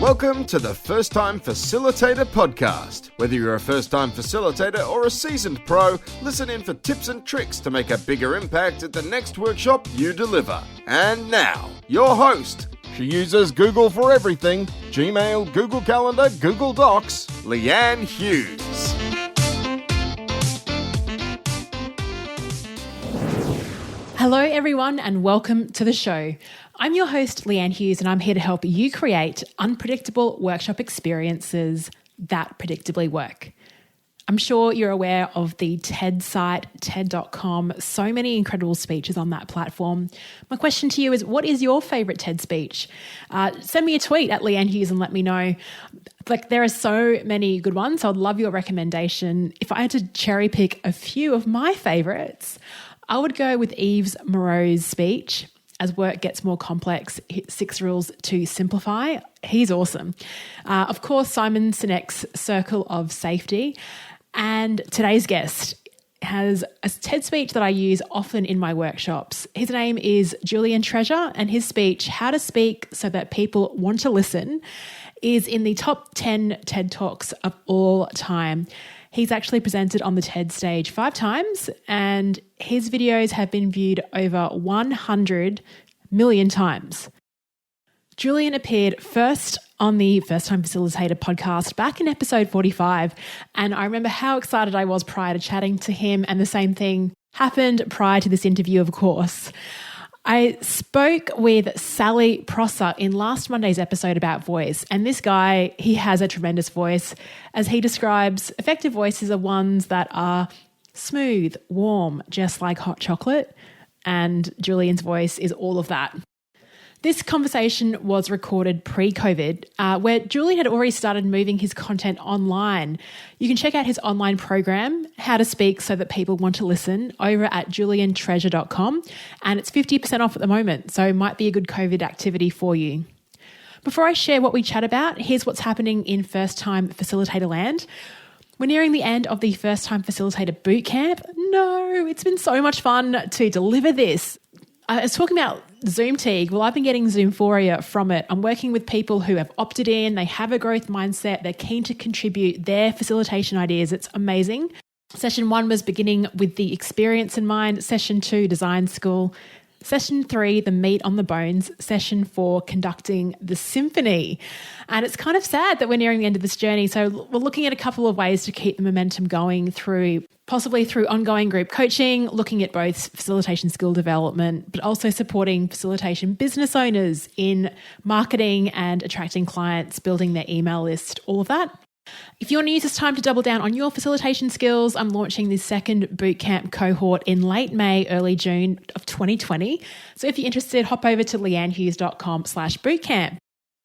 Welcome to the First Time Facilitator podcast. Whether you're a first-time facilitator or a seasoned pro, listen in for tips and tricks to make a bigger impact at the next workshop you deliver. And now, your host. She uses Google for everything: Gmail, Google Calendar, Google Docs, Leanne Hughes. Hello everyone and welcome to the show. I'm your host Leanne Hughes and I'm here to help you create unpredictable workshop experiences that predictably work. I'm sure you're aware of the TED site, TED.com, so many incredible speeches on that platform. My question to you is, what is your favourite TED speech? Send me a tweet at Leanne Hughes and let me know. There are so many good ones, so I'd love your recommendation. If I had to cherry pick a few of my favourites, I would go with Yves Moreau's speech, As Work Gets More Complex, 6 Rules to Simplify. He's awesome. Of course, Simon Sinek's Circle of Safety. And today's guest has a TED speech that I use often in my workshops. His name is Julian Treasure, and his speech, How to Speak So That People Want to Listen, is in the top 10 TED Talks of all time. He's actually presented on the TED stage 5 times, and his videos have been viewed over 100 million times. Julian appeared first on the First Time Facilitator podcast back in episode 45, and I remember how excited I was prior to chatting to him, and the same thing happened prior to this interview, of course. I spoke with Sally Prosser in last Monday's episode about voice, and this guy, he has a tremendous voice. As he describes, effective voices are ones that are smooth, warm, just like hot chocolate, and Julian's voice is all of that. This conversation was recorded pre-COVID, where Julian had already started moving his content online. You can check out his online program, How to Speak So That People Want to Listen, over at juliantreasure.com, and it's 50% off at the moment, so it might be a good COVID activity for you. Before I share what we chat about, here's what's happening in First Time Facilitator land. We're nearing the end of the First Time Facilitator Bootcamp. No, it's been so much fun to deliver this. I was talking about Zoom Teague. Well, I've been getting Zoomphoria from it. I'm working with people who have opted in, they have a growth mindset, they're keen to contribute their facilitation ideas. It's amazing. Session 1 was beginning with the experience in mind. Session 2, design school. Session 3, the meat on the bones. Session 4, conducting the symphony. And it's kind of sad that we're nearing the end of this journey. So we're looking at a couple of ways to keep the momentum going possibly through ongoing group coaching, looking at both facilitation skill development, but also supporting facilitation business owners in marketing and attracting clients, building their email list, all of that. If you want to use this time to double down on your facilitation skills, I'm launching the second bootcamp cohort in late May, early June of 2020. So if you're interested, hop over to leannehughes.com/bootcamp.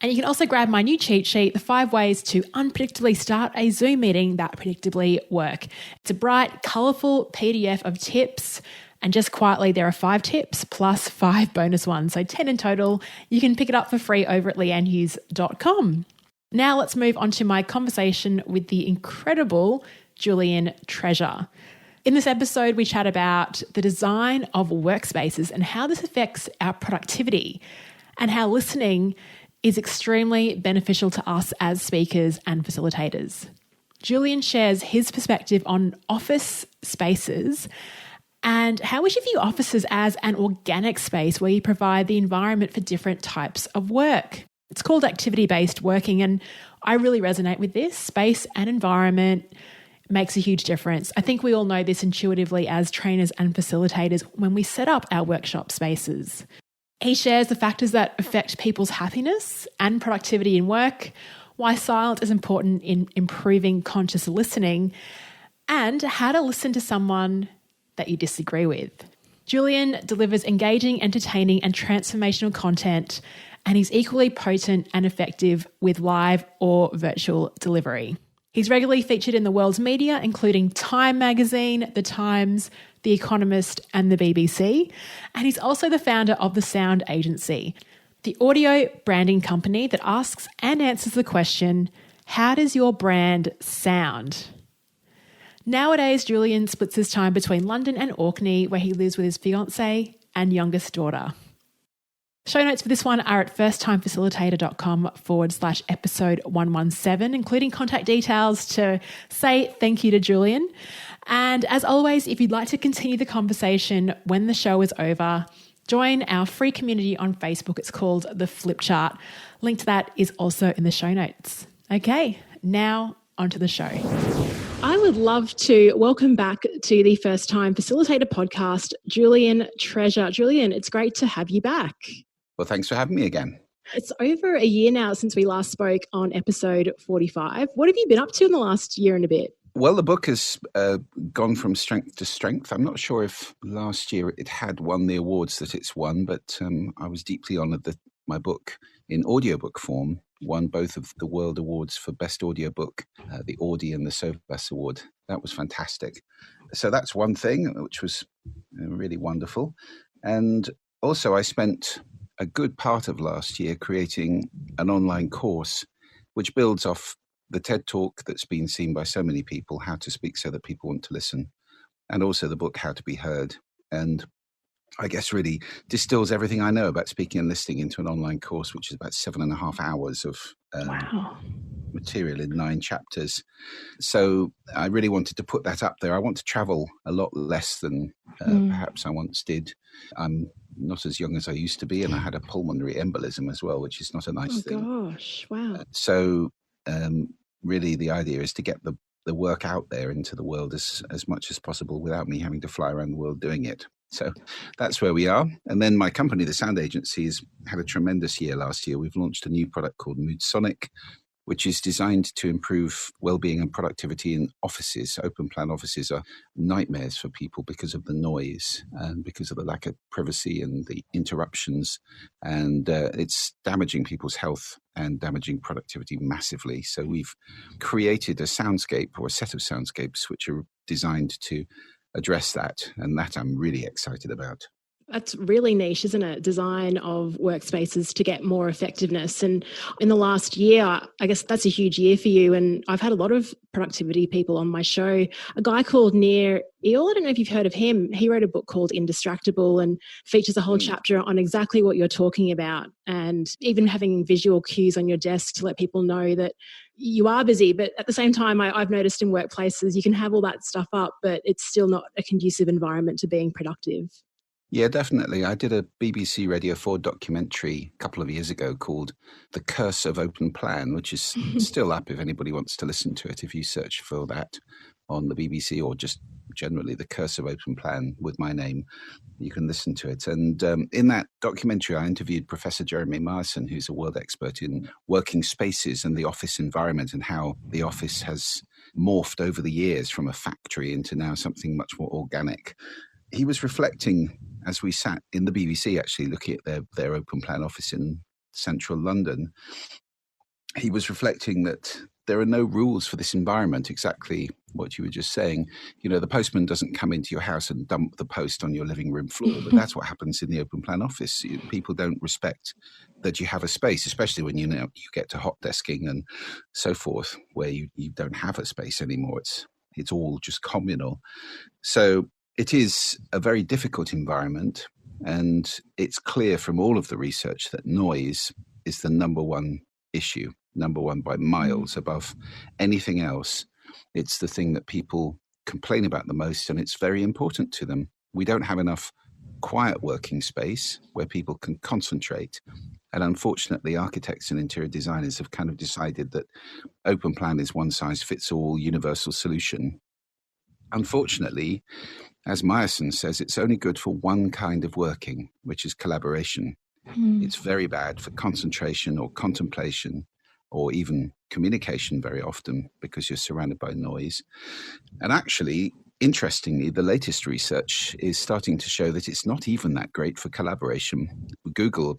And you can also grab my new cheat sheet, the 5 ways to unpredictably start a Zoom meeting that predictably work. It's a bright, colourful PDF of tips. And just quietly, there are 5 tips plus 5 bonus ones. So 10 in total. You can pick it up for free over at leannehughes.com. Now let's move on to my conversation with the incredible Julian Treasure. In this episode, we chat about the design of workspaces and how this affects our productivity, and how listening is extremely beneficial to us as speakers and facilitators. Julian shares his perspective on office spaces and how we should view offices as an organic space where you provide the environment for different types of work. It's called activity-based working, and I really resonate with this. Space and environment makes a huge difference. I think we all know this intuitively as trainers and facilitators when we set up our workshop spaces. He shares the factors that affect people's happiness and productivity in work, why silence is important in improving conscious listening, and how to listen to someone that you disagree with. Julian delivers engaging, entertaining, and transformational content, and he's equally potent and effective with live or virtual delivery. He's regularly featured in the world's media, including Time Magazine, The Times, The Economist, and the BBC. And he's also the founder of The Sound Agency, the audio branding company that asks and answers the question, how does your brand sound? Nowadays, Julian splits his time between London and Orkney, where he lives with his fiancée and youngest daughter. Show notes for this one are at firsttimefacilitator.com/episode 117, including contact details to say thank you to Julian. And as always, if you'd like to continue the conversation when the show is over, join our free community on Facebook. It's called The Flip Chart. Link to that is also in the show notes. Okay, now onto the show. I would love to welcome back to the First Time Facilitator podcast, Julian Treasure. Julian, it's great to have you back. Well, thanks for having me again. It's over a year now since we last spoke on episode 45. What have you been up to in the last year and a bit? Well, the book has gone from strength to strength. I'm not sure if last year it had won the awards that it's won, but I was deeply honoured that my book in audiobook form won both of the World Awards for Best Audiobook, the Audi and the Sovas Award. That was fantastic. So that's one thing, which was really wonderful. And also I spent a good part of last year creating an online course which builds off the TED Talk that's been seen by so many people, How to Speak So That People Want to Listen, and also the book How to Be Heard. And I guess really distills everything I know about speaking and listening into an online course, which is about 7.5 hours of material in 9 chapters. So I really wanted to put that up there. I want to travel a lot less than perhaps I once did. I'm not as young as I used to be, and I had a pulmonary embolism as well, which is not a nice thing. Oh gosh, wow. So really the idea is to get the work out there into the world as much as possible without me having to fly around the world doing it. So that's where we are. And then my company, the Sound Agency, has had a tremendous year last year. We've launched a new product called Mood Sonic, which is designed to improve well-being and productivity in offices. Open plan offices are nightmares for people because of the noise and because of the lack of privacy and the interruptions. And it's damaging people's health and damaging productivity massively. So we've created a soundscape or a set of soundscapes which are designed to address that. And that I'm really excited about. That's really niche, isn't it? Design of workspaces to get more effectiveness. And in the last year, I guess that's a huge year for you. And I've had a lot of productivity people on my show. A guy called Nir Eyal, I don't know if you've heard of him. He wrote a book called Indistractable and features a whole chapter on exactly what you're talking about, and even having visual cues on your desk to let people know that you are busy. But at the same time, I've noticed in workplaces, you can have all that stuff up, but it's still not a conducive environment to being productive. Yeah, definitely. I did a BBC Radio 4 documentary a couple of years ago called The Curse of Open Plan, which is still up if anybody wants to listen to it. If you search for that on the BBC or just generally The Curse of Open Plan with my name, you can listen to it. And in that documentary, I interviewed Professor Jeremy Myerson, who's a world expert in working spaces and the office environment and how the office has morphed over the years from a factory into now something much more organic. He was reflecting as we sat in the BBC, actually looking at their open plan office in central London. He was reflecting that there are no rules for this environment, exactly what you were just saying. You know, the postman doesn't come into your house and dump the post on your living room floor, but that's what happens in the open plan office. People don't respect that you have a space, especially when you get to hot desking and so forth, where you don't have a space anymore. It's all just communal. So it is a very difficult environment, and it's clear from all of the research that noise is the number one issue, number one by miles above anything else. It's the thing that people complain about the most, and it's very important to them. We don't have enough quiet working space where people can concentrate. And unfortunately, architects and interior designers have kind of decided that open plan is one size fits all universal solution. Unfortunately, as Myerson says, it's only good for one kind of working, which is collaboration. It's very bad for concentration or contemplation or even communication very often because you're surrounded by noise. And actually, interestingly, the latest research is starting to show that it's not even that great for collaboration. Google,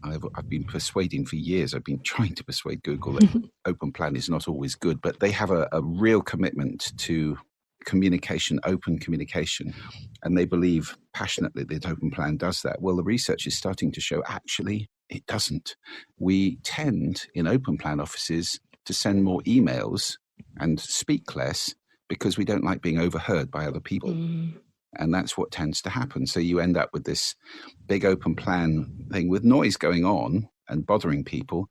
I've been persuading for years, I've been trying to persuade Google that open plan is not always good, but they have a real commitment to communication, open communication, and they believe passionately that open plan does that. Well, the research is starting to show actually it doesn't. We tend in open plan offices to send more emails and speak less because we don't like being overheard by other people. And that's what tends to happen. So you end up with this big open plan thing with noise going on and bothering people,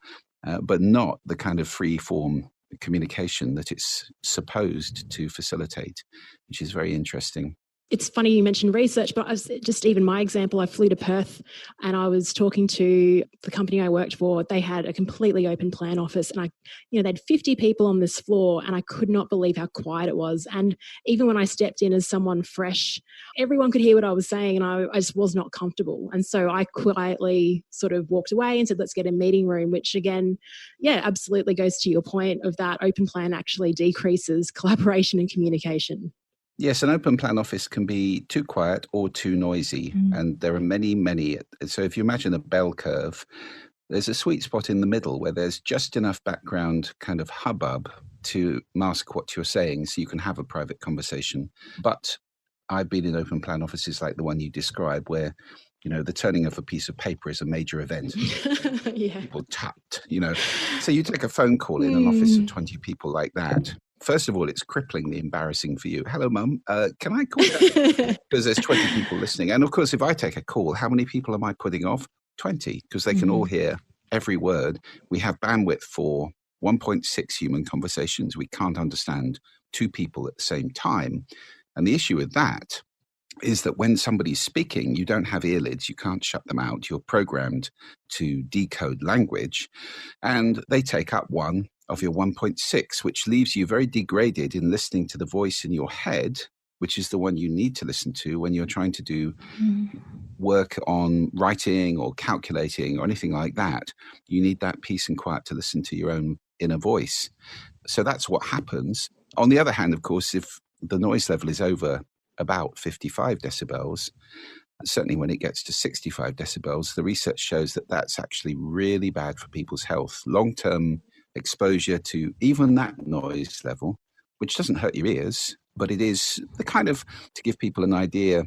but not the kind of free form communication that it's supposed to facilitate, which is very interesting. It's funny you mentioned research, but just even my example, I flew to Perth and I was talking to the company I worked for. They had a completely open plan office and they had 50 people on this floor and I could not believe how quiet it was. And even when I stepped in as someone fresh, everyone could hear what I was saying and I just was not comfortable. And so I quietly sort of walked away and said, let's get a meeting room, which again, absolutely goes to your point of that open plan actually decreases collaboration and communication. Yes, an open plan office can be too quiet or too noisy. And there are many, many. So if you imagine a bell curve, there's a sweet spot in the middle where there's just enough background kind of hubbub to mask what you're saying so you can have a private conversation. But I've been in open plan offices like the one you described where, the turning of a piece of paper is a major event. People tapped, So you take a phone call in an office of 20 people like that. First of all, it's cripplingly embarrassing for you. Hello, Mum. Can I call you? Because there's 20 people listening. And of course, if I take a call, how many people am I putting off? 20, because they can all hear every word. We have bandwidth for 1.6 human conversations. We can't understand two people at the same time. And the issue with that is that when somebody's speaking, you don't have earlids. You can't shut them out. You're programmed to decode language. And they take up one of your 1.6, which leaves you very degraded in listening to the voice in your head, which is the one you need to listen to when you're trying to do work on writing or calculating or anything like that. You need that peace and quiet to listen to your own inner voice. So that's what happens. On the other hand, of course, if the noise level is over about 55 decibels, certainly when it gets to 65 decibels, the research shows that that's actually really bad for people's health. Long-term exposure to even that noise level, which doesn't hurt your ears, but it is the kind of, to give people an idea,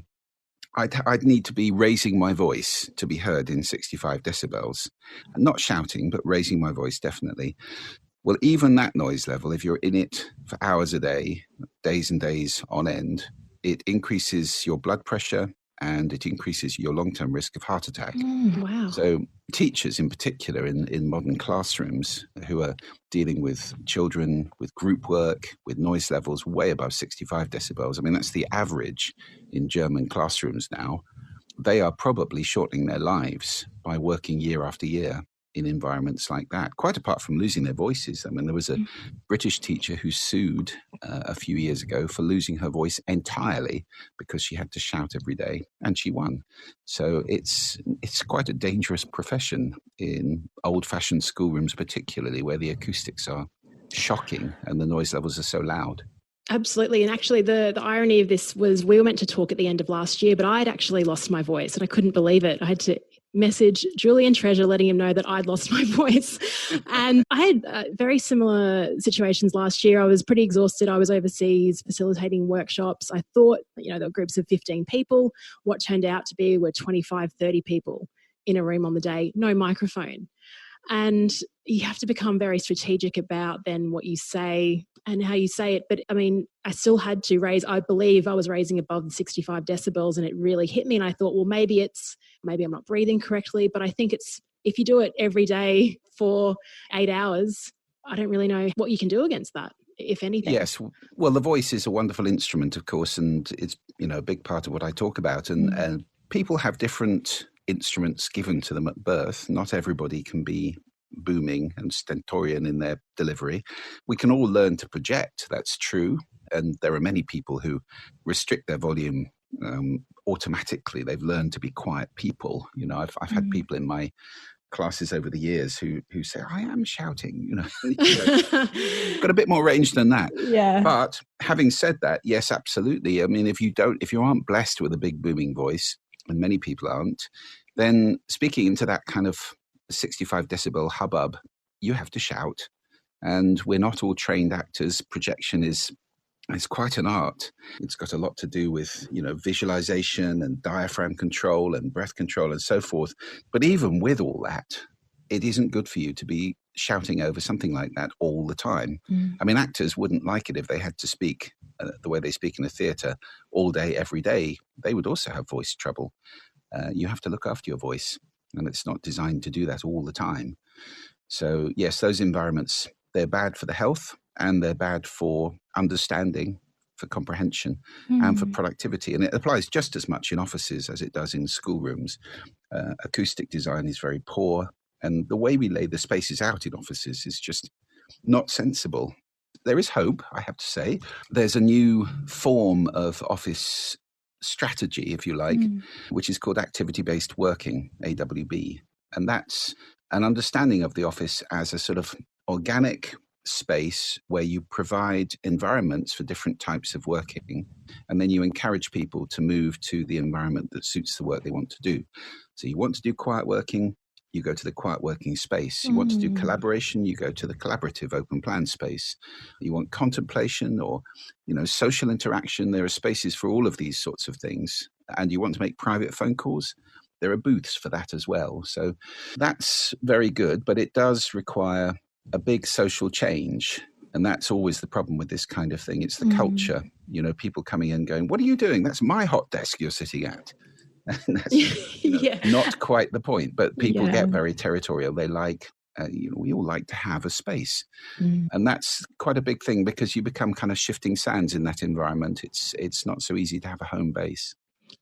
I'd need to be raising my voice to be heard in 65 decibels. Not shouting, but raising my voice, definitely. Well, even that noise level, if you're in it for hours a day, days and days on end, it increases your blood pressure and it increases your long-term risk of heart attack. Wow. So teachers in particular in modern classrooms who are dealing with children, with group work, with noise levels way above 65 decibels, I mean, that's the average in German classrooms now. They are probably shortening their lives by working year after year in environments like that, quite apart from losing their voices. I mean, there was a British teacher who sued a few years ago for losing her voice entirely because she had to shout every day, and she won. So it's quite a dangerous profession in old-fashioned schoolrooms, particularly where the acoustics are shocking and the noise levels are so loud. Absolutely. And actually the irony of this was we were meant to talk at the end of last year, but I'd actually lost my voice and I couldn't believe it. I had to message Julian Treasure letting him know that I'd lost my voice. And I had very similar situations last year. I was pretty exhausted. I was overseas facilitating workshops. I thought, there were groups of 15 people. What turned out to be were 25, 30 people in a room on the day, no microphone. And you have to become very strategic about then what you say and how you say it. But I mean, I still had to I believe I was raising above the 65 decibels and it really hit me. And I thought, well, maybe I'm not breathing correctly, but I think if you do it every day for 8 hours, I don't really know what you can do against that, if anything. Yes. Well, the voice is a wonderful instrument, of course, and it's, a big part of what I talk about. And people have different instruments given to them at birth. Not everybody can be booming and stentorian in their delivery. We can all learn to project, that's true. And there are many people who restrict their volume automatically. They've learned to be quiet people. I've had people in my classes over the years who say, I am shouting, got a bit more range than that. Yeah. But having said that, yes, absolutely. I mean, if you aren't blessed with a big booming voice, and many people aren't, then speaking into that kind of 65 decibel hubbub, you have to shout. And we're not all trained actors. Projection is quite an art. It's got a lot to do with, visualization and diaphragm control and breath control and so forth. But even with all that, it isn't good for you to be shouting over something like that all the time. I mean, actors wouldn't like it if they had to speak the way they speak in a theatre all day, every day, they would also have voice trouble. You have to look after your voice, and it's not designed to do that all the time. So yes, those environments, they're bad for the health, and they're bad for understanding, for comprehension, and for productivity. And it applies just as much in offices as it does in schoolrooms. Acoustic design is very poor, and the way we lay the spaces out in offices is just not sensible. There is hope, I have to say. There's a new form of office strategy, if you like, which is called activity-based working, AWB. And that's an understanding of the office as a sort of organic space where you provide environments for different types of working, and then you encourage people to move to the environment that suits the work they want to do. So you want to do quiet working, you go to the quiet working space. You want to do collaboration, you go to the collaborative open plan space. You want contemplation or, social interaction. There are spaces for all of these sorts of things. And you want to make private phone calls. There are booths for that as well. So that's very good, but it does require a big social change. And that's always the problem with this kind of thing. It's the culture, people coming in going, what are you doing? That's my hot desk you're sitting at. And that's not quite the point, but people get very territorial. They like, we all like to have a space. And that's quite a big thing because you become kind of shifting sands in that environment. It's not so easy to have a home base.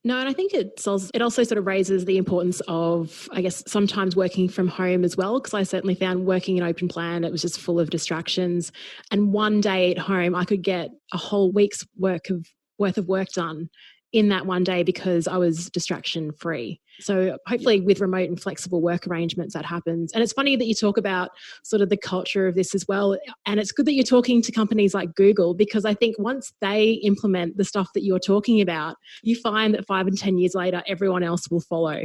No, and I think it also sort of raises the importance of, I guess, sometimes working from home as well, because I certainly found working in open plan, it was just full of distractions. And one day at home, I could get a whole week's worth of work done in that one day because I was distraction free. So hopefully with remote and flexible work arrangements, that happens. And it's funny that you talk about sort of the culture of this as well. And it's good that you're talking to companies like Google, because I think once they implement the stuff that you're talking about, you find that 5 and 10 years later, everyone else will follow.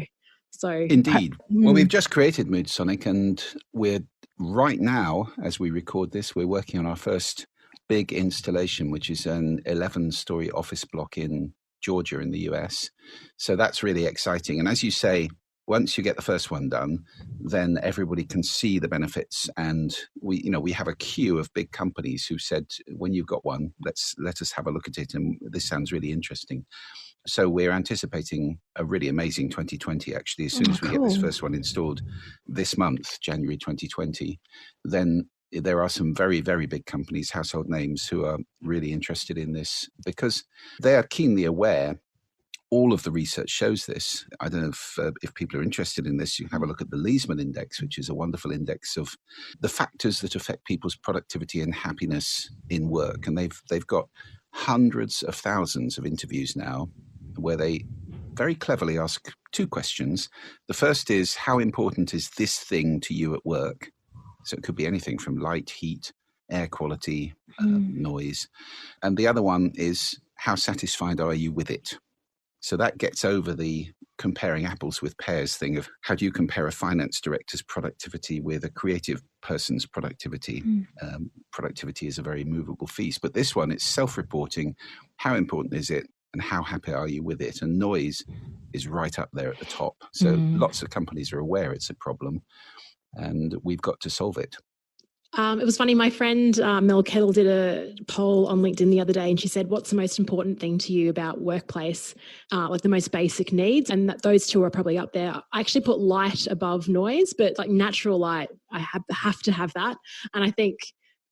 So indeed. Well, we've just created MoodSonic, and we're right now, as we record this, we're working on our first big installation, which is an 11-story office block in Georgia in the US. So that's really exciting. And as you say, once you get the first one done, then everybody can see the benefits. And we have a queue of big companies who said, when you've got one, let us have a look at it. And this sounds really interesting. So we're anticipating a really amazing 2020, actually, as soon as we get this first one installed this month, January 2020, then there are some very, very big companies, household names, who are really interested in this because they are keenly aware. All of the research shows this. I don't know if people are interested in this. You can have a look at the Leesman Index, which is a wonderful index of the factors that affect people's productivity and happiness in work. And they've got hundreds of thousands of interviews now where they very cleverly ask 2 questions. The first is, how important is this thing to you at work? So it could be anything from light, heat, air quality, noise. And the other one is, how satisfied are you with it? So that gets over the comparing apples with pears thing of how do you compare a finance director's productivity with a creative person's productivity? Productivity is a very movable feast. But this one, it's self-reporting. How important is it? And how happy are you with it? And noise is right up there at the top. So lots of companies are aware it's a problem. And we've got to solve it. It was funny. My friend Mel Kettle did a poll on LinkedIn the other day, and she said, what's the most important thing to you about workplace, like the most basic needs? And those 2 are probably up there. I actually put light above noise, but like natural light, I have to have that. And I think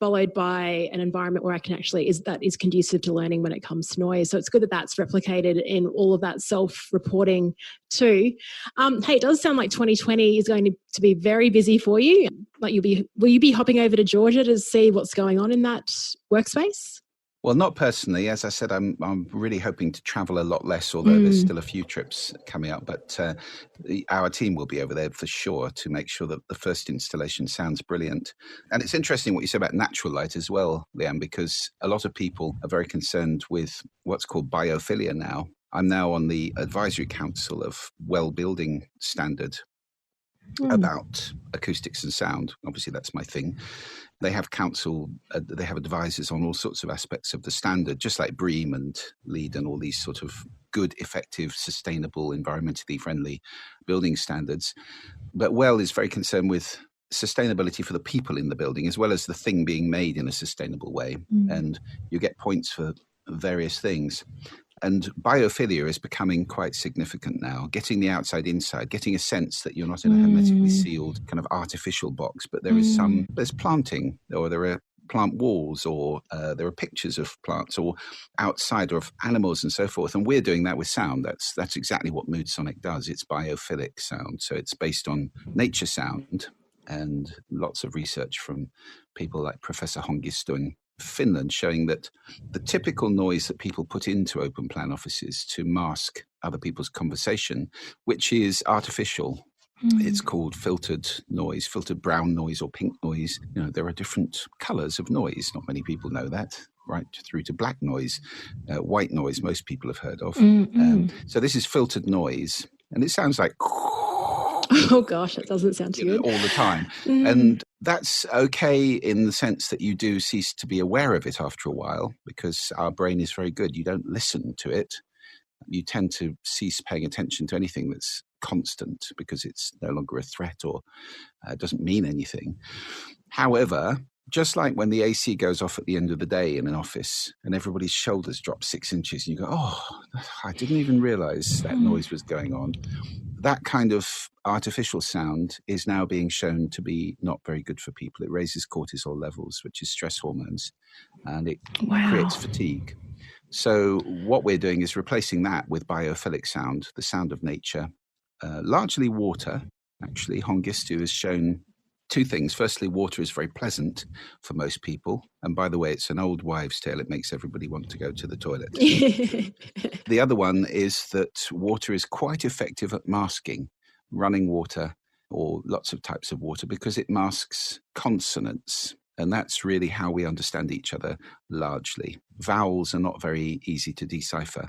followed by an environment where I can actually that is conducive to learning when it comes to noise. So it's good that that's replicated in all of that self-reporting too. Hey, it does sound like 2020 is going to be very busy for you. Like will you be hopping over to Georgia to see what's going on in that workspace? Well, not personally. As I said, I'm really hoping to travel a lot less, although there's still a few trips coming up. But our team will be over there for sure to make sure that the first installation sounds brilliant. And it's interesting what you say about natural light as well, Leanne, because a lot of people are very concerned with what's called biophilia now. I'm now on the advisory council of Well Building Standard about acoustics and sound. Obviously, that's my thing. They have they have advisors on all sorts of aspects of the standard, just like BREEAM and LEED and all these sort of good, effective, sustainable, environmentally friendly building standards. But Well is very concerned with sustainability for the people in the building, as well as the thing being made in a sustainable way. And you get points for various things. And biophilia is becoming quite significant now, getting the outside inside, getting a sense that you're not in a hermetically sealed kind of artificial box, but there's planting, or there are plant walls, or there are pictures of plants or outside of animals and so forth. And we're doing that with sound. That's exactly what Mood Sonic does. It's biophilic sound. So it's based on nature sound, and lots of research from people like Professor Hongisto in Finland showing that the typical noise that people put into open plan offices to mask other people's conversation, which is artificial. It's called filtered noise, filtered brown noise or pink noise. There are different colors of noise. Not many people know that, right through to black noise, white noise most people have heard of. So this is filtered noise, and it sounds like oh gosh, that doesn't sound too good. All the time. And that's okay in the sense that you do cease to be aware of it after a while, because our brain is very good. You don't listen to it. You tend to cease paying attention to anything that's constant because it's no longer a threat or doesn't mean anything. However, just like when the AC goes off at the end of the day in an office and everybody's shoulders drop 6 inches and you go, oh, I didn't even realize that noise was going on. That kind of artificial sound is now being shown to be not very good for people. It raises cortisol levels, which is stress hormones, and it creates fatigue. So what we're doing is replacing that with biophilic sound, the sound of nature, largely water. Actually, Hongisto has shown two things. Firstly, water is very pleasant for most people. And by the way, it's an old wives' tale. It makes everybody want to go to the toilet. The other one is that water is quite effective at masking running water or lots of types of water because it masks consonants. And that's really how we understand each other largely. Vowels are not very easy to decipher.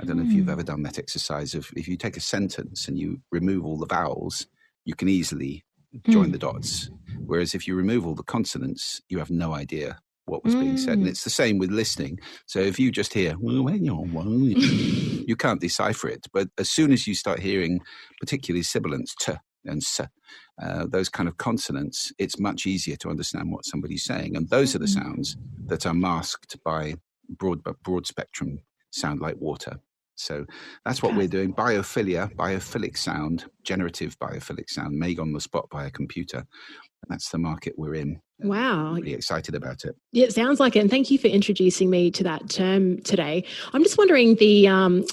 I don't know if you've ever done that exercise of if you take a sentence and you remove all the vowels, you can easily join the dots. Whereas if you remove all the consonants, you have no idea what was being said. And it's the same with listening. So if you just hear, you can't decipher it. But as soon as you start hearing particularly sibilants, t and s, those kind of consonants, it's much easier to understand what somebody's saying. And those are the sounds that are masked by broad spectrum sound like water. So that's what we're doing. Biophilic sound, generative biophilic sound made on the spot by a computer. And that's the market we're in. Wow. I'm really excited about it. Yeah, it sounds like it. And thank you for introducing me to that term today. I'm just wondering the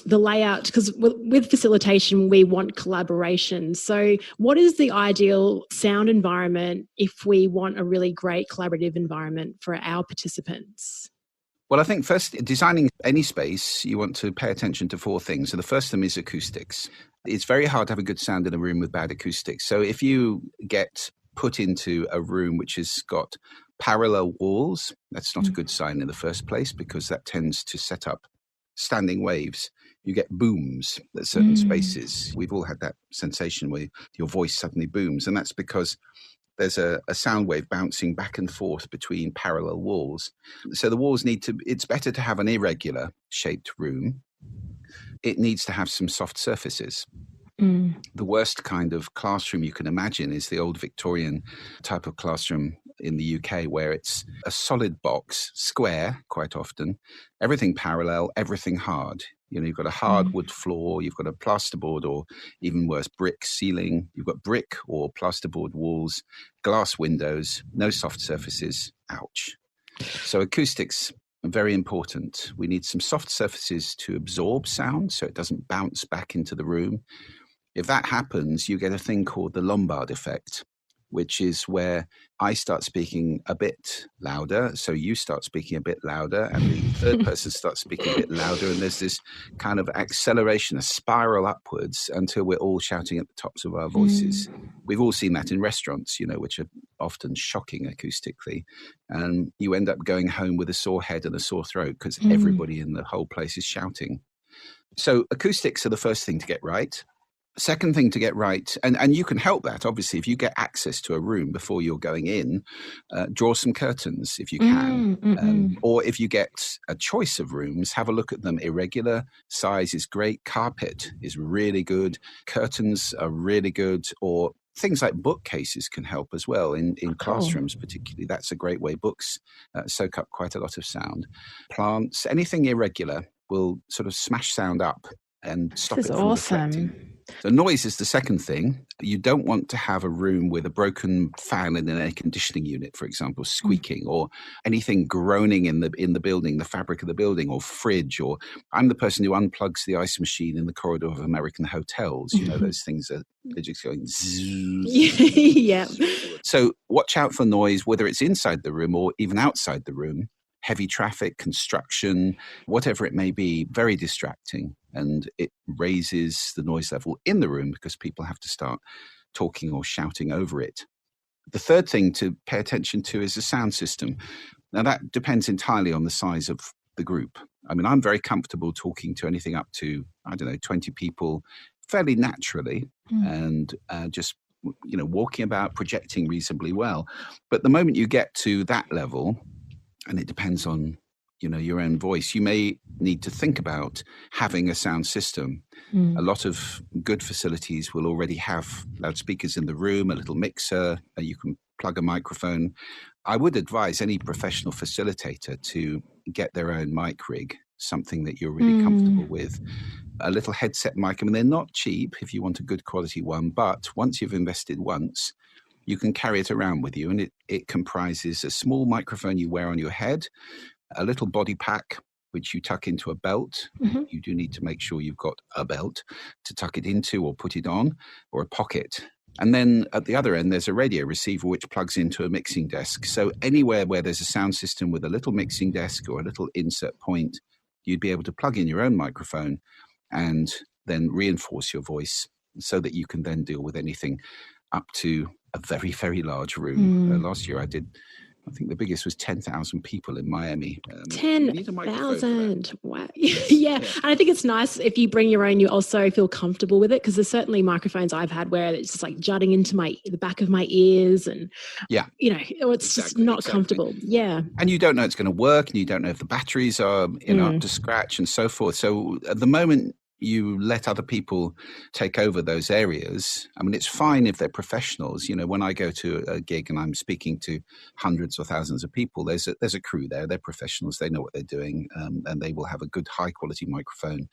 layout, because with facilitation, we want collaboration. So what is the ideal sound environment if we want a really great collaborative environment for our participants? Well, I think first, designing any space, you want to pay attention to four things. So the first of them is acoustics. It's very hard to have a good sound in a room with bad acoustics. So if you get put into a room which has got parallel walls, that's not a good sign in the first place because that tends to set up standing waves. You get booms at certain spaces. We've all had that sensation where your voice suddenly booms, and that's because there's a sound wave bouncing back and forth between parallel walls. So the walls it's better to have an irregular shaped room. It needs to have some soft surfaces. The worst kind of classroom you can imagine is the old Victorian type of classroom in the UK where it's a solid box, square quite often, everything parallel, everything hard. You've got a hardwood floor, you've got a plasterboard or even worse, brick ceiling. You've got brick or plasterboard walls, glass windows, no soft surfaces. Ouch. So acoustics are very important. We need some soft surfaces to absorb sound so it doesn't bounce back into the room. If that happens, you get a thing called the Lombard effect, which is where I start speaking a bit louder, so you start speaking a bit louder, and the third person starts speaking a bit louder, and there's this kind of acceleration, a spiral upwards until we're all shouting at the tops of our voices. We've all seen that in restaurants, which are often shocking acoustically, and you end up going home with a sore head and a sore throat because everybody in the whole place is shouting. So acoustics are the first thing to get right. Second thing to get right, and you can help that, obviously, if you get access to a room before you're going in, draw some curtains if you can. Or if you get a choice of rooms, have a look at them. Irregular size is great. Carpet is really good. Curtains are really good. Or Things like bookcases can help as well in classrooms particularly. That's a great way. Books soak up quite a lot of sound. Plants, anything irregular will sort of smash sound up and stop it from reflecting. So noise is the second thing. You don't want to have a room with a broken fan in an air conditioning unit, for example, squeaking, or anything groaning in the building, the fabric of the building, or fridge. Or I'm the person who unplugs the ice machine in the corridor of American hotels. You know, those things that they're just going zzz. Yeah. So watch out for noise, whether it's inside the room or even outside the room. Heavy traffic, construction, whatever it may be, very distracting. And it raises the noise level in the room because people have to start talking or shouting over it. The third thing to pay attention to is the sound system. Now, that depends entirely on the size of the group. I mean, I'm very comfortable talking to anything up to, 20 people fairly naturally and just, walking about, projecting reasonably well. But the moment you get to that level, and it depends on, your own voice, you may need to think about having a sound system. A lot of good facilities will already have loudspeakers in the room, a little mixer, and you can plug a microphone. I would advise any professional facilitator to get their own mic rig, something that you're really comfortable with. A little headset mic. I mean, they're not cheap if you want a good quality one, but once you've invested once, you can carry it around with you, and it comprises a small microphone you wear on your head, a little body pack, which you tuck into a belt. You do need to make sure you've got a belt to tuck it into or put it on, or a pocket. And then at the other end, there's a radio receiver which plugs into a mixing desk. So anywhere where there's a sound system with a little mixing desk or a little insert point, you'd be able to plug in your own microphone and then reinforce your voice so that you can then deal with anything up to a very, very large room. Last year I think the biggest was 10,000 people in Miami. 10,000. Wow. Yeah. And I think it's nice if you bring your own, you also feel comfortable with it, because there's certainly microphones I've had where it's just like jutting into the back of my ears and, it's just not comfortable. Yeah. And you don't know it's going to work, and you don't know if the batteries are up to scratch and so forth. So at the moment you let other people take over those areas. I mean, it's fine if they're professionals. When I go to a gig and I'm speaking to hundreds or thousands of people, there's a crew there. They're professionals. They know what they're doing, and they will have a good high quality microphone.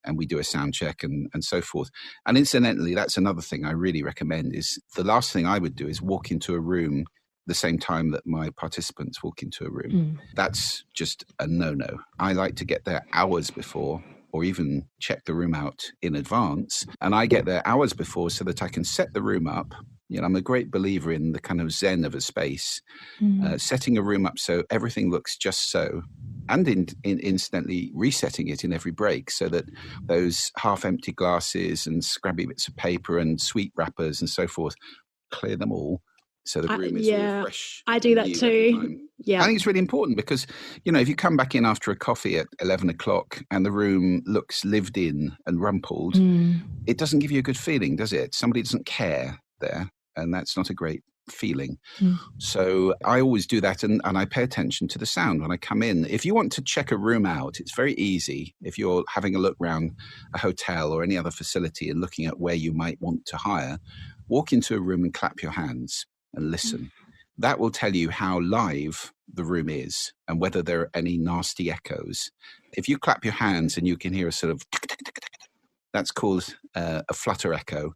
And we do a sound check and so forth. And incidentally, that's another thing I really recommend. Is the last thing I would do is walk into a room the same time that my participants walk into a room. That's just a no-no. I like to get there hours before, or even check the room out in advance. And I get there hours before so that I can set the room up. I'm a great believer in the kind of zen of a space, setting a room up so everything looks just so, and incidentally resetting it in every break so that those half-empty glasses and scrabby bits of paper and sweet wrappers and so forth, clear them all. So the room is all fresh. I do that too. Yeah. I think it's really important because, if you come back in after a coffee at 11 o'clock and the room looks lived in and rumpled, it doesn't give you a good feeling, does it? Somebody doesn't care there, and that's not a great feeling. So I always do that, and I pay attention to the sound when I come in. If you want to check a room out, it's very easy. If you're having a look around a hotel or any other facility and looking at where you might want to hire, walk into a room and clap your hands and listen. That will tell you how live the room is and whether there are any nasty echoes. If you clap your hands and you can hear a sort of that's called a flutter echo,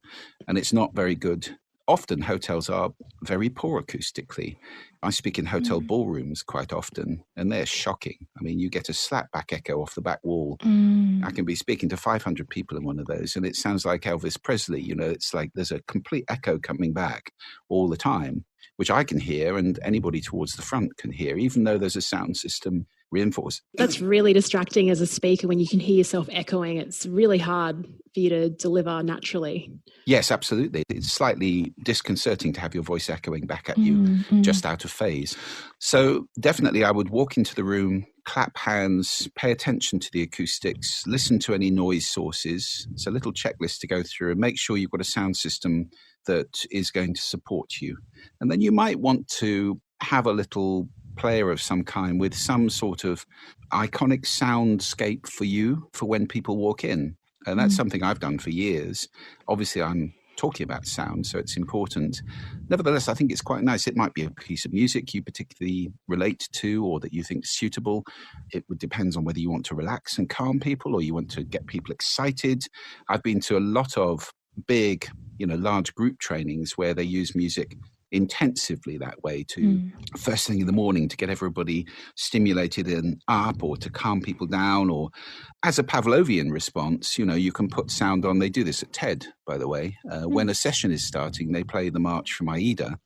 and it's not very good. Often hotels are very poor acoustically. I speak in hotel ballrooms quite often, and they're shocking. I mean, you get a slapback echo off the back wall. I can be speaking to 500 people in one of those, and it sounds like Elvis Presley. It's like there's a complete echo coming back all the time, which I can hear, and anybody towards the front can hear, even though there's a sound system reinforced. That's really distracting as a speaker when you can hear yourself echoing. It's really hard for you to deliver naturally. Yes, absolutely. It's slightly disconcerting to have your voice echoing back at you just out of phase. So definitely I would walk into the room, clap hands, pay attention to the acoustics, listen to any noise sources. It's a little checklist to go through, and make sure you've got a sound system that is going to support you. And then you might want to have a little player of some kind with some sort of iconic soundscape for you for when people walk in. And that's something I've done for years. Obviously, I'm talking about sound, so it's important. Nevertheless, I think it's quite nice. It might be a piece of music you particularly relate to or that you think is suitable. It depends on whether you want to relax and calm people or you want to get people excited. I've been to a lot of big, large group trainings where they use music intensively that way to first thing in the morning to get everybody stimulated and up, or to calm people down, or as a Pavlovian response, you can put sound on. They do this at TED, by the way. When a session is starting, they play the march from Aida,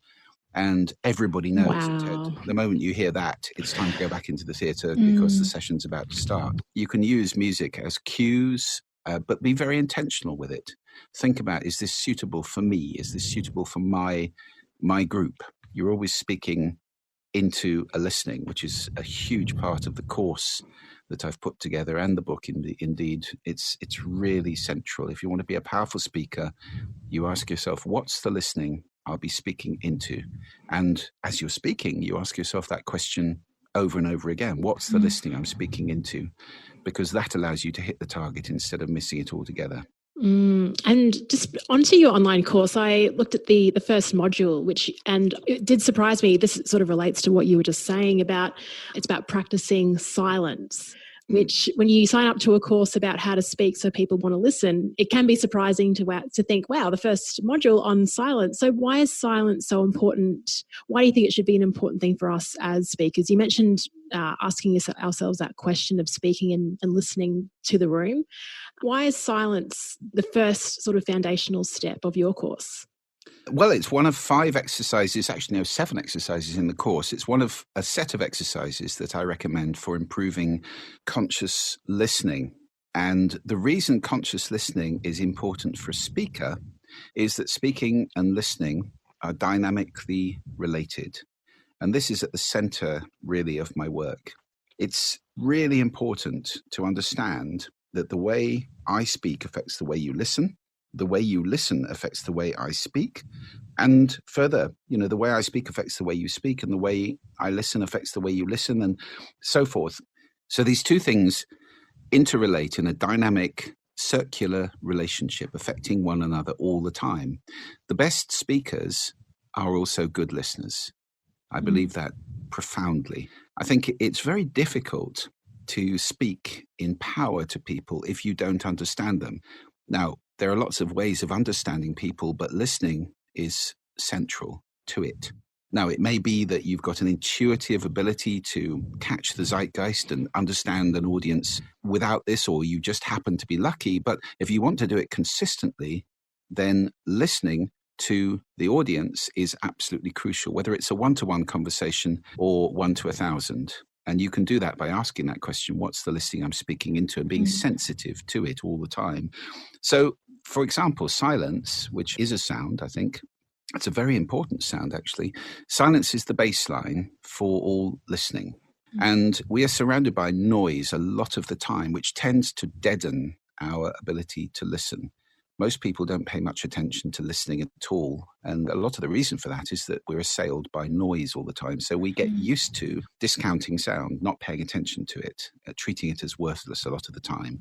and everybody knows at TED, the moment you hear that, it's time to go back into the theatre because the session's about to start. You can use music as cues, but be very intentional with it. Think about, is this suitable for me? Is this suitable for my group? You're always speaking into a listening, which is a huge part of the course that I've put together and the book. Indeed, it's really central. If you want to be a powerful speaker, you ask yourself, what's the listening I'll be speaking into? And as you're speaking, you ask yourself that question over and over again. What's the listening I'm speaking into? Because that allows you to hit the target instead of missing it altogether. And just onto your online course, I looked at the first module, and it did surprise me. This sort of relates to what you were just saying it's about practicing silence, which when you sign up to a course about how to speak so people want to listen, it can be surprising to think, wow, the first module on silence. So why is silence so important? Why do you think it should be an important thing for us as speakers? You mentioned asking ourselves that question of speaking and listening to the room. Why is silence the first sort of foundational step of your course? Well, it's one of 5 exercises, actually no, 7 exercises in the course. It's one of a set of exercises that I recommend for improving conscious listening. And the reason conscious listening is important for a speaker is that speaking and listening are dynamically related. And this is at the center, really, of my work. It's really important to understand that the way I speak affects the way you listen. The way you listen affects the way I speak. And further, the way I speak affects the way you speak, and the way I listen affects the way you listen, and so forth. So these two things interrelate in a dynamic, circular relationship, affecting one another all the time. The best speakers are also good listeners. I believe that profoundly. I think it's very difficult to speak in power to people if you don't understand them. Now, there are lots of ways of understanding people, but listening is central to it. Now, it may be that you've got an intuitive ability to catch the zeitgeist and understand an audience without this, or you just happen to be lucky. But if you want to do it consistently, then listening to the audience is absolutely crucial, whether it's a one-to-one conversation or 1 to 1,000. And you can do that by asking that question, what's the listening I'm speaking into, and being sensitive to it all the time. So, for example, silence, which is a sound, I think, it's a very important sound, actually. Silence is the baseline for all listening. And we are surrounded by noise a lot of the time, which tends to deaden our ability to listen. Most people don't pay much attention to listening at all. And a lot of the reason for that is that we're assailed by noise all the time. So we get used to discounting sound, not paying attention to it, treating it as worthless a lot of the time.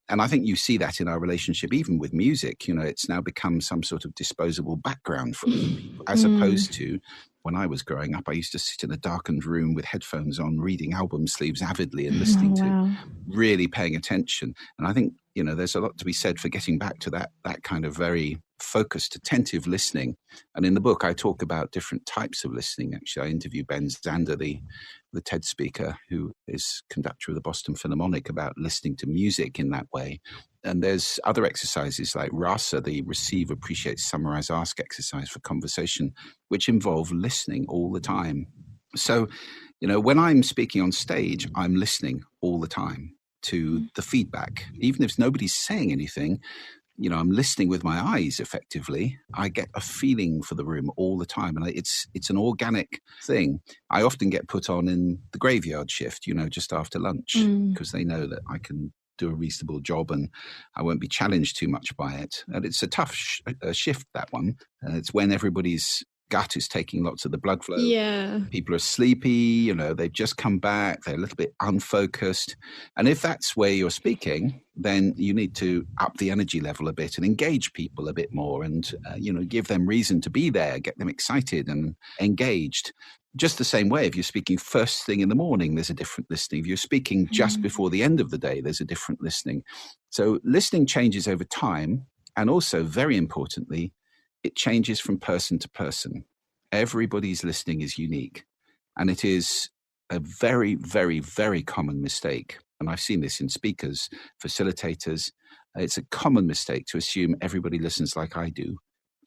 And I think you see that in our relationship, even with music. It's now become some sort of disposable background for people, as opposed to when I was growing up, I used to sit in a darkened room with headphones on, reading album sleeves avidly and listening to, really paying attention. And I think, there's a lot to be said for getting back to that kind of very focused, attentive listening. And in the book, I talk about different types of listening. Actually, I interview Ben Zander, the TED speaker, who is conductor of the Boston Philharmonic, about listening to music in that way. And there's other exercises like RASA, the Receive, Appreciate, Summarize, Ask exercise for conversation, which involve listening all the time. So, when I'm speaking on stage, I'm listening all the time to the feedback. Even if nobody's saying anything, I'm listening with my eyes effectively. I get a feeling for the room all the time. And it's an organic thing. I often get put on in the graveyard shift, just after lunch, because they know that I can do a reasonable job and I won't be challenged too much by it. And it's a tough shift, that one. It's when everybody's gut is taking lots of the blood flow. Yeah. People are sleepy, they've just come back, they're a little bit unfocused. And if that's where you're speaking, then you need to up the energy level a bit and engage people a bit more and, give them reason to be there, get them excited and engaged. Just the same way, if you're speaking first thing in the morning, there's a different listening. If you're speaking just before the end of the day, there's a different listening. So listening changes over time. And also, very importantly, it changes from person to person. Everybody's listening is unique. And it is a very, very, very common mistake. And I've seen this in speakers, facilitators. It's a common mistake to assume everybody listens like I do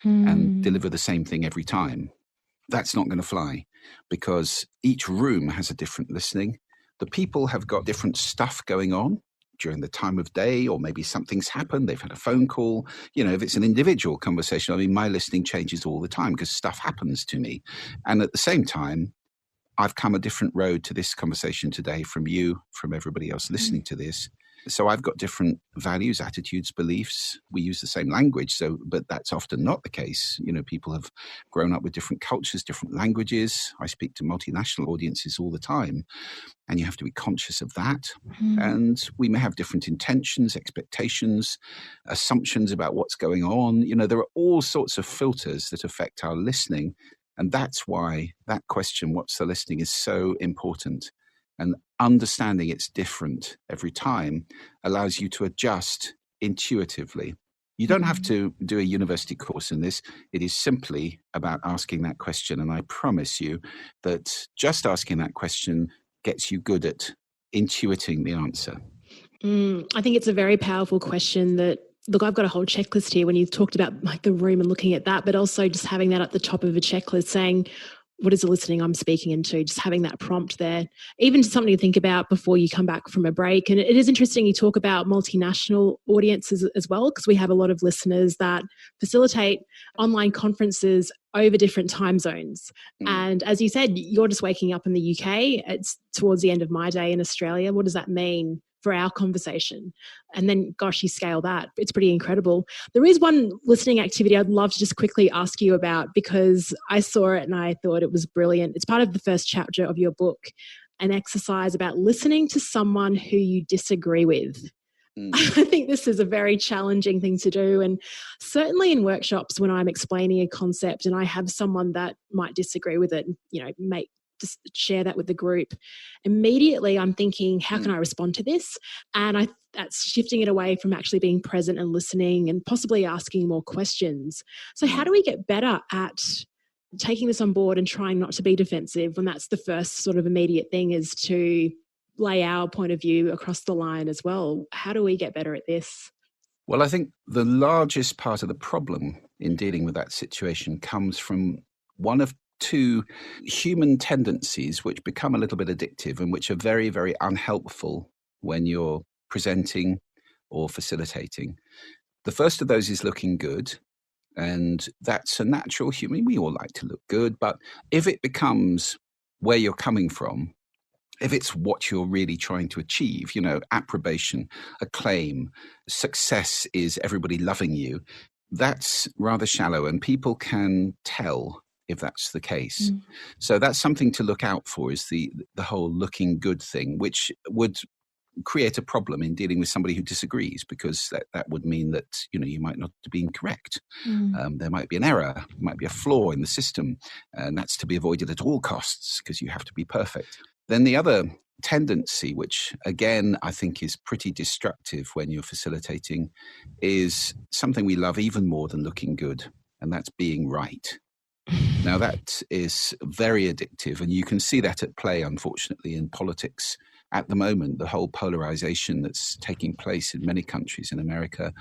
and deliver the same thing every time. That's not going to fly because each room has a different listening. The people have got different stuff going on during the time of day, or maybe something's happened, they've had a phone call. If it's an individual conversation, my listening changes all the time because stuff happens to me. And at the same time, I've come a different road to this conversation today from you, from everybody else listening to this. So I've got different values, attitudes, beliefs. We use the same language, but that's often not the case. People have grown up with different cultures, different languages. I speak to multinational audiences all the time, and you have to be conscious of that. And we may have different intentions, expectations, assumptions about what's going on. There are all sorts of filters that affect our listening. And that's why that question, what's the listening, is so important. And understanding it's different every time allows you to adjust intuitively. You don't have to do a university course in this. It is simply about asking that question. And I promise you that just asking that question gets you good at intuiting the answer. I think it's a very powerful question that, look, I've got a whole checklist here when you talked about like the room and looking at that, but also just having that at the top of a checklist saying, what is the listening I'm speaking into? Just having that prompt there, even something to think about before you come back from a break. And it is interesting you talk about multinational audiences as well, because we have a lot of listeners that facilitate online conferences over different time zones. And as you said, you're just waking up in the UK. It's towards the end of my day in Australia. What does that mean for our conversation? And then, gosh, you scale that. It's pretty incredible. There is one listening activity I'd love to just quickly ask you about, because I saw it and I thought it was brilliant. It's part of the first chapter of your book, an exercise about listening to someone who you disagree with. I think this is a very challenging thing to do. And certainly in workshops, when I'm explaining a concept and I have someone that might disagree with it, just share that with the group, immediately I'm thinking, how can I respond to this? And that's shifting it away from actually being present and listening and possibly asking more questions. So how do we get better at taking this on board and trying not to be defensive when that's the first sort of immediate thing, is to lay our point of view across the line as well? How do we get better at this? Well, I think the largest part of the problem in dealing with that situation comes from one of two human tendencies which become a little bit addictive and which are very, very unhelpful when you're presenting or facilitating. The first of those is looking good. And that's a natural human. We all like to look good. But if it becomes where you're coming from, if it's what you're really trying to achieve, approbation, acclaim, success is everybody loving you, that's rather shallow, and people can tell if that's the case. So that's something to look out for, is the whole looking good thing, which would create a problem in dealing with somebody who disagrees, because that would mean that, you might not be incorrect. There might be an error, there might be a flaw in the system, and that's to be avoided at all costs because you have to be perfect. Then the other tendency, which again I think is pretty destructive when you're facilitating, is something we love even more than looking good, and that's being right. Now that is very addictive, and you can see that at play, unfortunately, in politics at the moment. The whole polarization that's taking place in many countries, in America,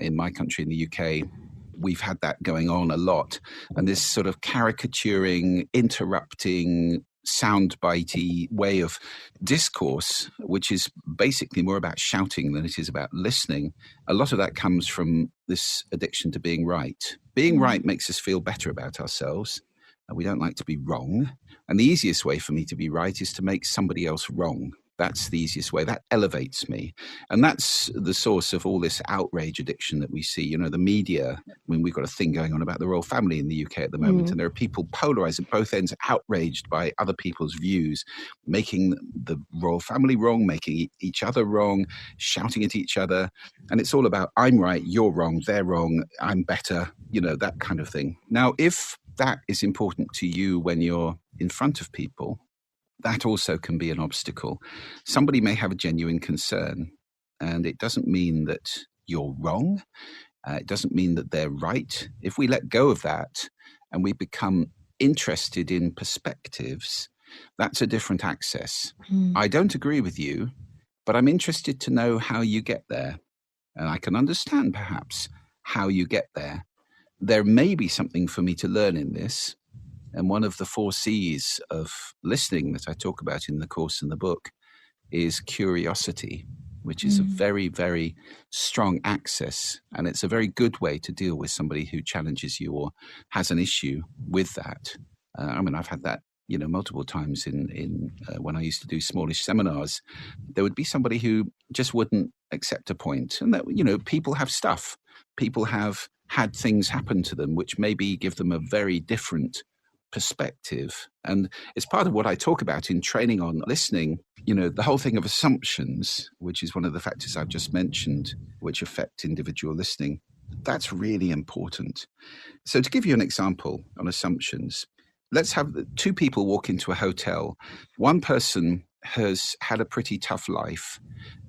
in my country, in the UK, we've had that going on a lot. And this sort of caricaturing, interrupting, soundbitey way of discourse, which is basically more about shouting than it is about listening. A lot of that comes from this addiction to being right. Being right makes us feel better about ourselves. We don't like to be wrong. And the easiest way for me to be right is to make somebody else wrong. That's the easiest way. That elevates me. And that's the source of all this outrage addiction that we see. The media, we've got a thing going on about the royal family in the UK at the moment, and there are people polarized at both ends, outraged by other people's views, making the royal family wrong, making each other wrong, shouting at each other. And it's all about, I'm right, you're wrong, they're wrong, I'm better, that kind of thing. Now, if that is important to you when you're in front of people, that also can be an obstacle. Somebody may have a genuine concern, and it doesn't mean that you're wrong. It doesn't mean that they're right. If we let go of that and we become interested in perspectives, that's a different access. I don't agree with you, but I'm interested to know how you get there. And I can understand perhaps how you get there. There may be something for me to learn in this. And one of the 4 C's of listening that I talk about in the course and the book is curiosity, which is a very, very strong access. And it's a very good way to deal with somebody who challenges you or has an issue with that. I've had that, multiple times in when I used to do smallish seminars. There would be somebody who just wouldn't accept a point. And that, people have stuff. People have had things happen to them, which maybe give them a very different perspective. And it's part of what I talk about in training on listening, the whole thing of assumptions, which is one of the factors I've just mentioned, which affect individual listening. That's really important. So to give you an example on assumptions, let's have 2 people walk into a hotel. One person has had a pretty tough life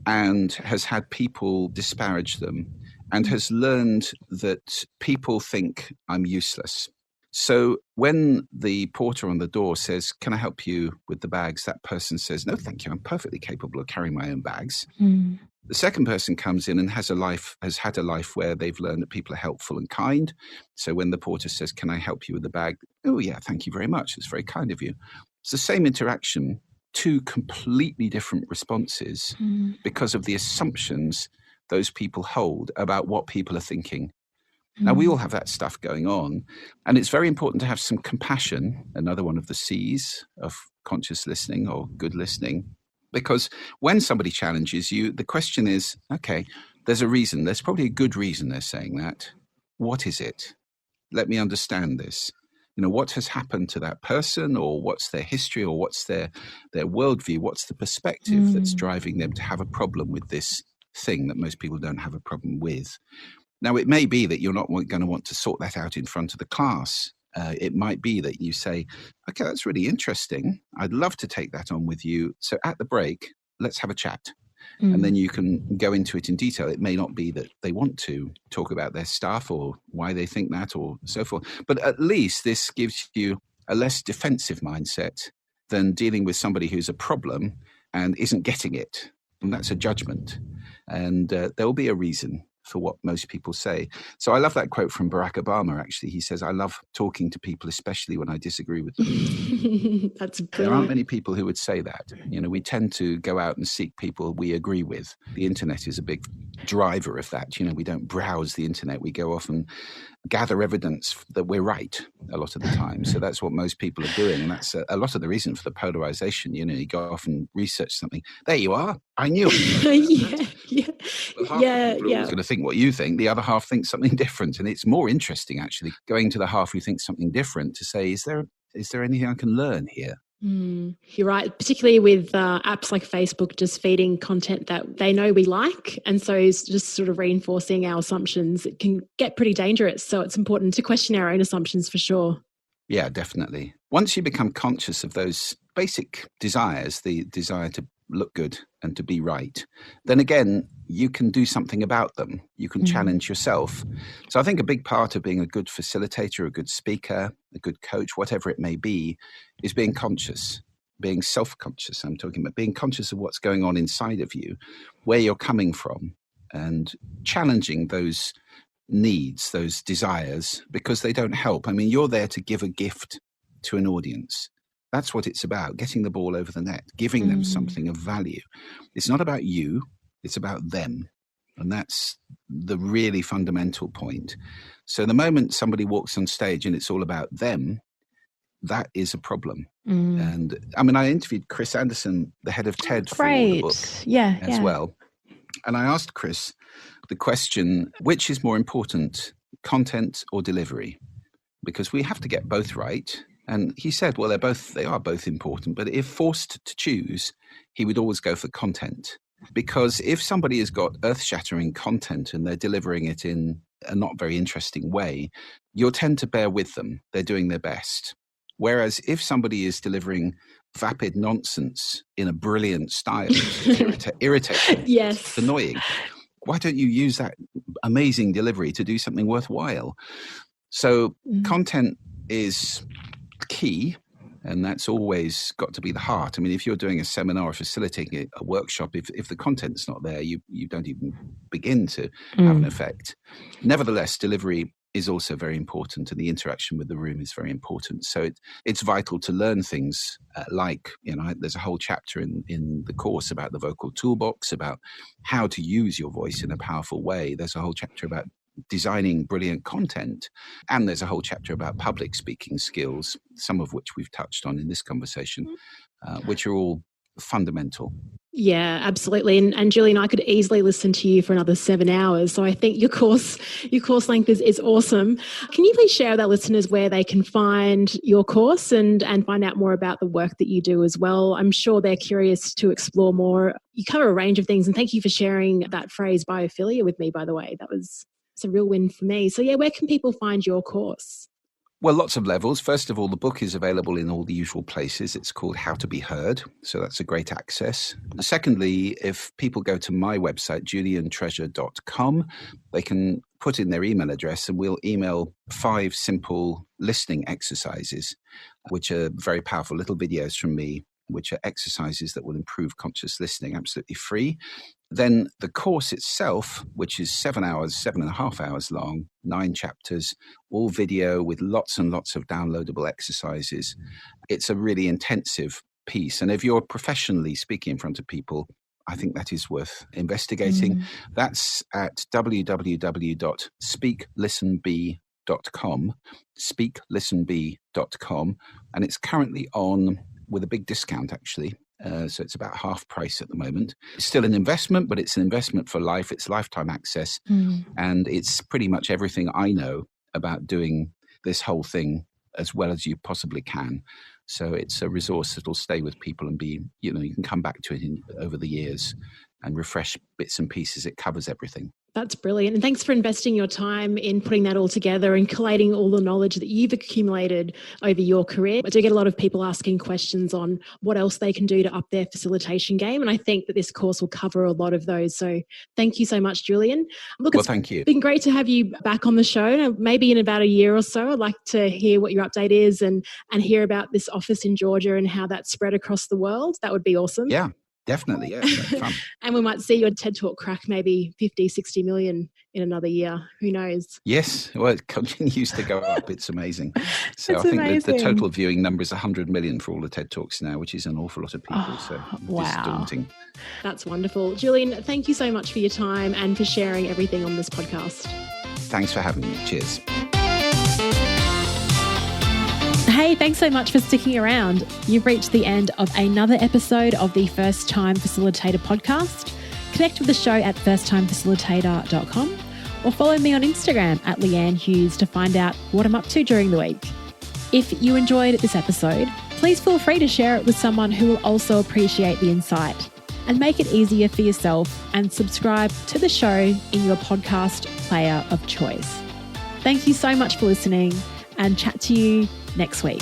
and has had people disparage them and has learned that people think I'm useless. So when the porter on the door says, "Can I help you with the bags?" that person says, "No, thank you. I'm perfectly capable of carrying my own bags." The second person comes in and has had a life where they've learned that people are helpful and kind. So when the porter says, "Can I help you with the bag?" "Oh yeah, thank you very much. It's very kind of you." It's the same interaction, 2 completely different responses because of the assumptions those people hold about what people are thinking. Now, we all have that stuff going on, and it's very important to have some compassion, another one of the C's of conscious listening or good listening, because when somebody challenges you, the question is, okay, there's a reason. There's probably a good reason they're saying that. What is it? Let me understand this. What has happened to that person, or what's their history, or what's their worldview? What's the perspective that's driving them to have a problem with this thing that most people don't have a problem with? Now, it may be that you're not going to want to sort that out in front of the class. It might be that you say, "Okay, that's really interesting. I'd love to take that on with you. So at the break, let's have a chat." And then you can go into it in detail. It may not be that they want to talk about their stuff or why they think that or so forth. But at least this gives you a less defensive mindset than dealing with somebody who's a problem and isn't getting it. And that's a judgment. And there will be a reason for what most people say. So I love that quote from Barack Obama, actually. He says, "I love talking to people, especially when I disagree with them." That's brilliant. There aren't many people who would say that. We tend to go out and seek people we agree with. The internet is a big driver of that. We don't browse the internet. We go off and gather evidence that we're right a lot of the time. So that's what most people are doing. And that's a lot of the reason for the polarization. You go off and research something. There you are. I knew it. Half the people are going to think what you think. The other half thinks something different. And it's more interesting, actually, going to the half who thinks something different to say, is there anything I can learn here? You're right, particularly with apps like Facebook just feeding content that they know we like. And so it's just sort of reinforcing our assumptions. It can get pretty dangerous. So it's important to question our own assumptions for sure. Yeah, definitely. Once you become conscious of those basic desires, the desire to look good and to be right, then again, you can do something about them. You can challenge yourself. So I think a big part of being a good facilitator, a good speaker, a good coach, whatever it may be, is being conscious, being self-conscious. I'm talking about being conscious of what's going on inside of you, where you're coming from, and challenging those needs, those desires, because they don't help. I mean, you're there to give a gift to an audience. That's what it's about, getting the ball over the net, giving them something of value. It's not about you, it's about them. And that's the really fundamental point. So the moment somebody walks on stage and it's all about them, that is a problem. And I mean, I interviewed Chris Anderson, the head of TED, for the book as well. And I asked Chris the question, which is more important, content or delivery? Because we have to get both right. And he said, well, they are both important, but if forced to choose, he would always go for content. Because if somebody has got earth-shattering content and they're delivering it in a not very interesting way, you'll tend to bear with them. They're doing their best. Whereas if somebody is delivering vapid nonsense in a brilliant style, irritating, it's annoying. Why don't you use that amazing delivery to do something worthwhile? So content is key, and that's always got to be the heart. I mean, if you're doing a seminar or facilitating a workshop, if the content's not there, you don't even begin to have an effect. Nevertheless, delivery is also very important, and the interaction with the room is very important. So it's vital to learn things like, there's a whole chapter in the course about the vocal toolbox, about how to use your voice in a powerful way. There's a whole chapter about designing brilliant content, and there's a whole chapter about public speaking skills, some of which we've touched on in this conversation, which are all fundamental. Yeah, absolutely. And Julian, I could easily listen to you for another 7 hours. So I think your course length is awesome. Can you please share with our listeners where they can find your course and find out more about the work that you do as well? I'm sure they're curious to explore more. You cover a range of things, and thank you for sharing that phrase biophilia with me, by the way. It's a real win for me. So where can people find your course? Well, lots of levels. First of all, the book is available in all the usual places. It's called How to Be Heard. So that's a great access. Secondly, if people go to my website, juliantreasure.com, they can put in their email address and we'll email 5 simple listening exercises, which are very powerful little videos from me, which are exercises that will improve conscious listening, absolutely free. Then the course itself, which is 7.5 hours long, 9 chapters, all video with lots and lots of downloadable exercises. It's a really intensive piece. And if you're professionally speaking in front of people, I think that is worth investigating. That's at speaklistenbe.com, and it's currently on with a big discount, actually. So it's about half price at the moment. It's still an investment, but it's an investment for life. It's lifetime access. And it's pretty much everything I know about doing this whole thing as well as you possibly can. So it's a resource that will stay with people and be, you can come back to it over the years and refresh bits and pieces. It covers everything. That's brilliant. And thanks for investing your time in putting that all together and collating all the knowledge that you've accumulated over your career. I do get a lot of people asking questions on what else they can do to up their facilitation game. And I think that this course will cover a lot of those. So thank you so much, Julian. Look, thank you. It's been great to have you back on the show. Maybe in about a year or so, I'd like to hear what your update is and hear about this office in Georgia and how that's spread across the world. That would be awesome. Yeah. Definitely, yeah. Fun. And we might see your TED Talk crack maybe 50, 60 million in another year. Who knows? Yes. Well, it continues to go up. It's amazing. So I think the total viewing number is 100 million for all the TED Talks now, which is an awful lot of people. It's daunting. That's wonderful. Julian, thank you so much for your time and for sharing everything on this podcast. Thanks for having me. Cheers. Hey, thanks so much for sticking around. You've reached the end of another episode of the First Time Facilitator podcast. Connect with the show at firsttimefacilitator.com or follow me on Instagram at Leanne Hughes to find out what I'm up to during the week. If you enjoyed this episode, please feel free to share it with someone who will also appreciate the insight, and make it easier for yourself and subscribe to the show in your podcast player of choice. Thank you so much for listening, and chat to you next week.